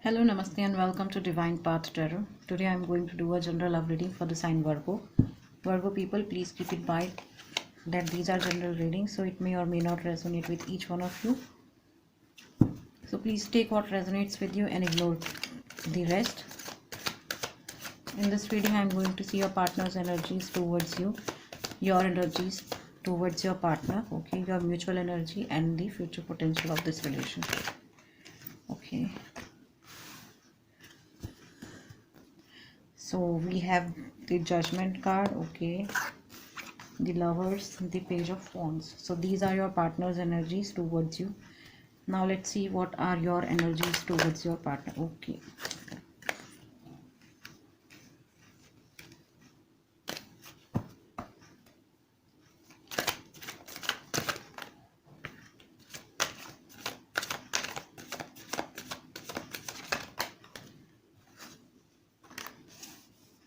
Hello, Namaste, and welcome to Divine Path Tarot. Today I am going to do a general love reading for the sign Virgo. Virgo people, please keep in mind that these are general readings, so it may or may not resonate with each one of you. So please take what resonates with you and ignore the rest. In this reading, I am going to see your partner's energies towards you, your energies towards your partner, okay, your mutual energy and the future potential of this relationship. Okay. So we have the Judgment card, okay, the Lovers, the Page of Wands. So these are your partner's energies towards you. Now let's see what are your energies towards your partner. Okay.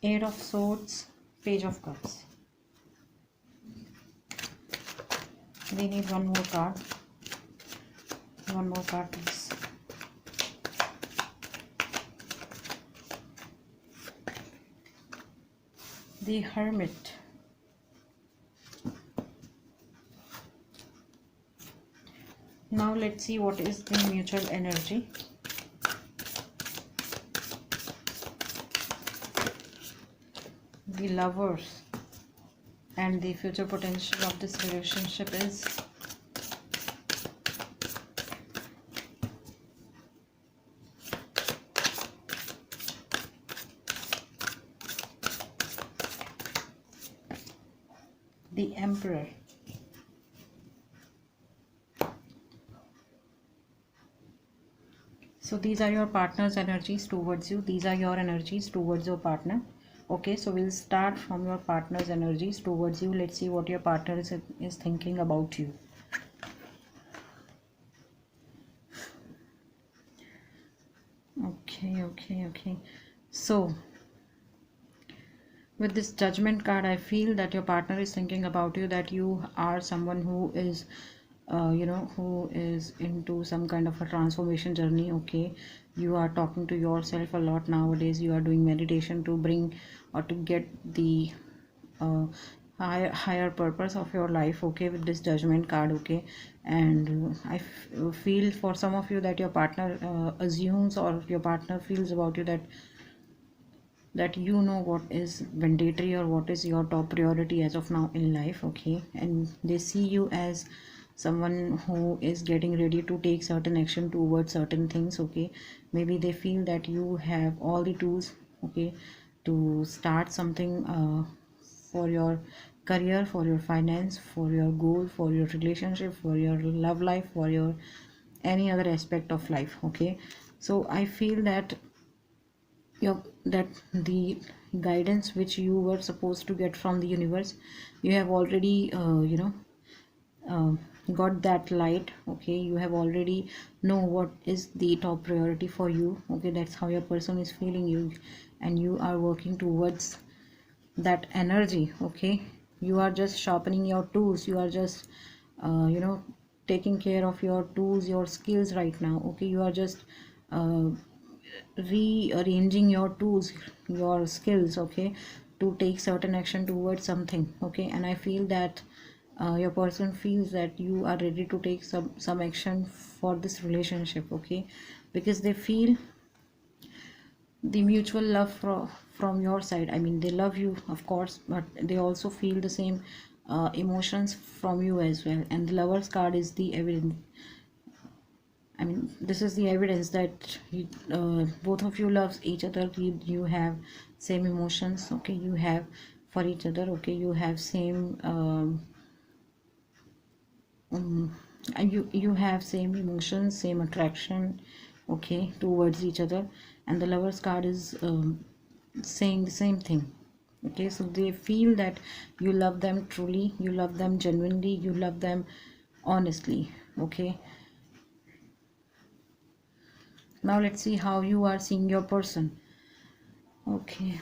Eight of Swords, Page of Cups. We need one more card. One more card, please. The Hermit. Now let's see what is the mutual energy. The Lovers, and the future potential of this relationship is the Emperor. So these are your partner's energies towards you. These are your energies towards your partner. Okay, so we'll start from your partner's energies towards you. Let's see what your partner is thinking about you. Okay. So with this Judgment card, I feel that your partner is thinking about you, that you are someone who is who is into some kind of a transformation journey. Okay, you are talking to yourself a lot nowadays. You are doing meditation to bring or to get the higher purpose of your life, okay, with this Judgment card. Okay, and I feel for some of you that your partner assumes, or your partner feels about you that you know what is mandatory or what is your top priority as of now in life. Okay, and they see you as someone who is getting ready to take certain action towards certain things. Okay, maybe they feel that you have all the tools, okay, to start something for your career, for your finance, for your goal, for your relationship, for your love life, for your any other aspect of life. Okay, so I feel that that the guidance which you were supposed to get from the universe, you have already uh, got that light. Okay, you have already know what is the top priority for you. Okay, that's how your person is feeling you, and you are working towards that energy. Okay, you are just sharpening your tools. You are just taking care of your tools, your skills right now. Okay, you are just uh, rearranging your tools, your skills, okay, to take certain action towards something. Okay, and I feel that your person feels that you are ready to take some action for this relationship. Okay, because they feel the mutual love from your side. I mean, they love you, of course, but they also feel the same emotions from you as well. And the Lovers card is the evidence. I mean, this is the evidence that both of you loves each other. You have same emotions. Okay, you have for each other. Okay, you have same and you have same emotions, same attraction, okay, towards each other. And the Lovers card is saying the same thing. Okay, so they feel that you love them truly, you love them genuinely, you love them honestly. Okay, now let's see how you are seeing your person. Okay,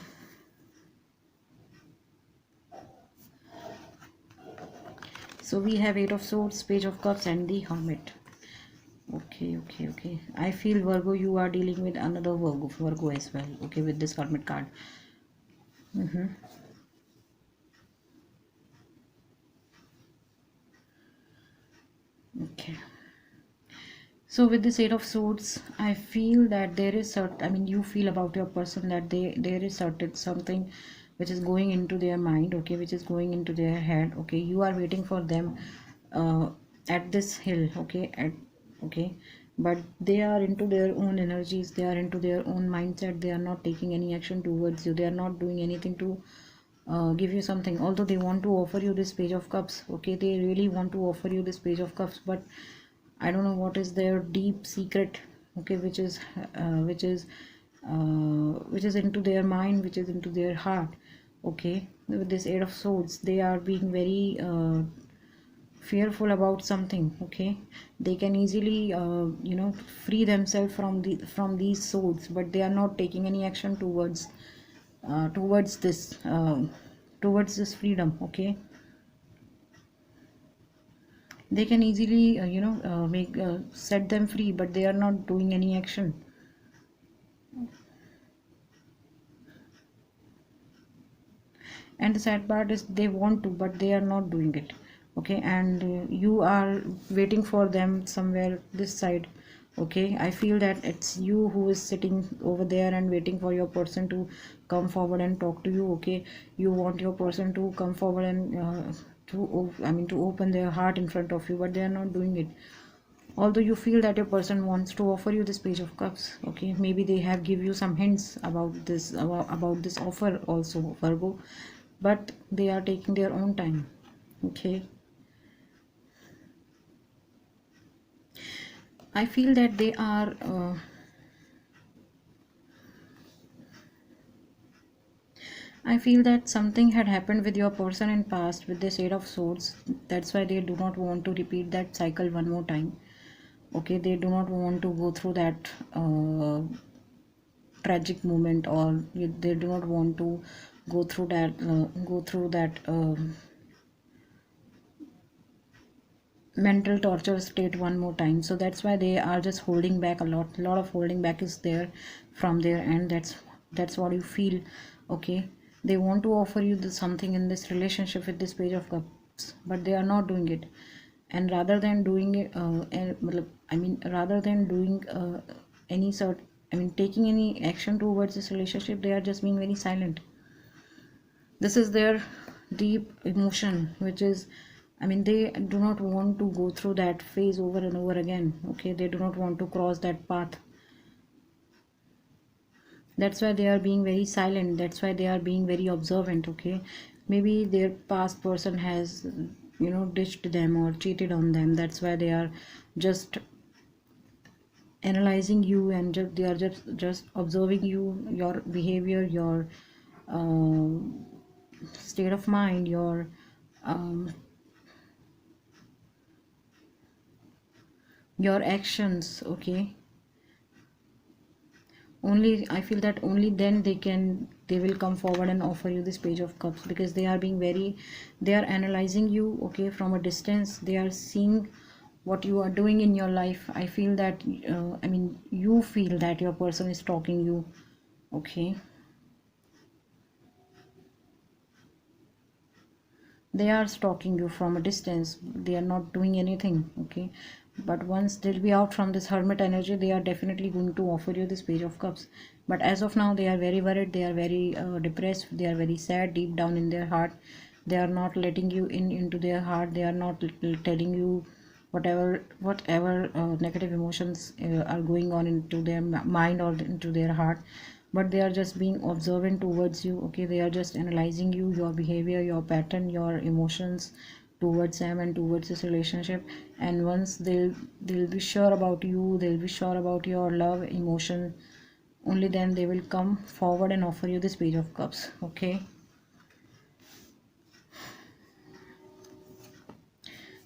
so we have Eight of Swords, Page of Cups, and the Hermit. Okay. I feel Virgo, you are dealing with another Virgo as well. Okay, with this Hermit card. Mm-hmm. Okay. So with this Eight of Swords, I feel that there is certain. I mean, you feel about your person that there is certain something which is going into their mind. Okay, which is going into their head. Okay, you are waiting for them, uh, at this hill. Okay, but they are into their own energies. They are into their own mindset. They are not taking any action towards you. They are not doing anything to give you something, although they want to offer you this Page of Cups. Okay, they really want to offer you this Page of Cups, but I don't know what is their deep secret. Okay, which is into their mind, which is into their heart. Okay, with this Eight of Swords, they are being very fearful about something. Okay, they can easily free themselves from these swords, but they are not taking any action towards this freedom. Okay, they can easily make set them free, but they are not doing any action. And the sad part is they want to, but they are not doing it. Okay, and you are waiting for them somewhere this side. Okay, I feel that it's you who is sitting over there and waiting for your person to come forward and talk to you. Okay, you want your person to come forward and to open their heart in front of you, but they are not doing it. Although you feel that your person wants to offer you this Page of Cups. Okay, maybe they have give you some hints about this offer also, Virgo, but they are taking their own time. Okay, I feel that they are I feel that something had happened with your person in past with this Eight of Swords. That's why they do not want to repeat that cycle one more time. Okay, they do not want to go through that tragic moment, or they do not want to go through that mental torture state one more time. So that's why they are just holding back a lot of holding back is there from their end. That's what you feel. Okay, they want to offer you something in this relationship with this Page of Cups, but they are not doing it. And rather than doing it rather than doing any sort taking any action towards this relationship, they are just being very silent. This is their deep emotion, which is, they do not want to go through that phase over and over again. Okay, they do not want to cross that path. That's why they are being very silent. That's why they are being very observant. Okay, maybe their past person has ditched them or cheated on them. That's why they are just analyzing you, and they are just observing you, your behavior, your uh, state of mind, um, your actions. Okay, only I feel that only then they will come forward and offer you this Page of Cups, because they are being very, they are analyzing you. Okay, from a distance, they are seeing what you are doing in your life. I feel that you feel that your person is stalking you. Okay, they are stalking you from a distance. They are not doing anything. Okay, but once they'll be out from this Hermit energy, they are definitely going to offer you this Page of Cups. But as of now, they are very worried, they are very depressed, they are very sad deep down in their heart. They are not letting you into their heart. They are not telling you whatever negative emotions are going on into their mind or into their heart, but they are just being observant towards you. Okay, they are just analyzing you, your behavior, your pattern, your emotions towards them and towards this relationship. And once they'll be sure about you, they'll be sure about your love emotion, only then they will come forward and offer you this Page of Cups. Okay,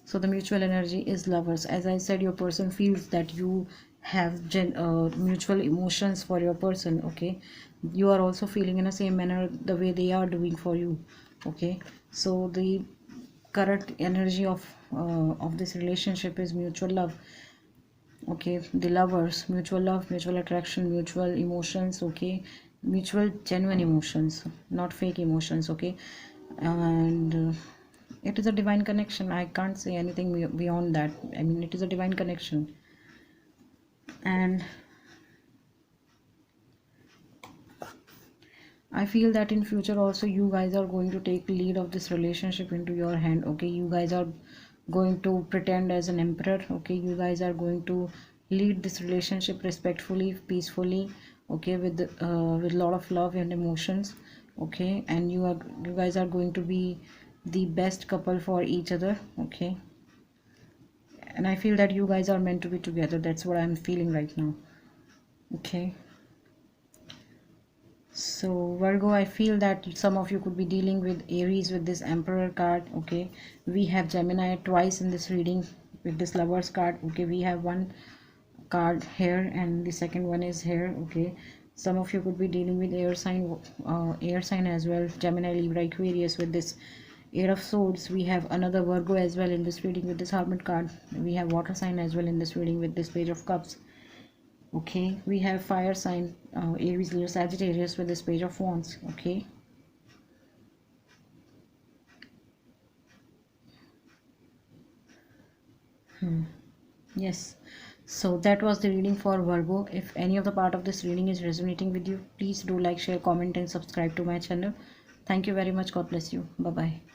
so the mutual energy is Lovers. As I said, your person feels that you have mutual emotions for your person. Okay, you are also feeling in the same manner the way they are doing for you. Okay, so the current energy of this relationship is mutual love. okay, the lovers, mutual love, mutual attraction, mutual emotions, okay, mutual genuine emotions, not fake emotions, okay. And it is a divine connection. I can't say anything beyond that. I mean, it is a divine connection. And I feel that in future also you guys are going to take lead of this relationship into your hand, okay. You guys are going to pretend as an emperor, okay. You guys are going to lead this relationship respectfully, peacefully, okay, with a lot of love and emotions, okay. And you guys are going to be the best couple for each other, okay. And I feel that you guys are meant to be together. That's what I'm feeling right now, okay. So Virgo, I feel that some of you could be dealing with Aries with this Emperor card, okay. We have Gemini twice in this reading with this Lovers card, okay. We have one card here and the second one is here, okay. Some of you could be dealing with air sign as well, Gemini, Libra, Aquarius with this Eight of Swords. We have another Virgo as well in this reading with this Hermit card. We have water sign as well in this reading with this Page of Cups. Okay, we have fire sign, Aries, Leo, Sagittarius with this Page of Wands. Okay. Yes. So that was the reading for Virgo. If any of the part of this reading is resonating with you, please do like, share, comment, and subscribe to my channel. Thank you very much. God bless you. Bye bye.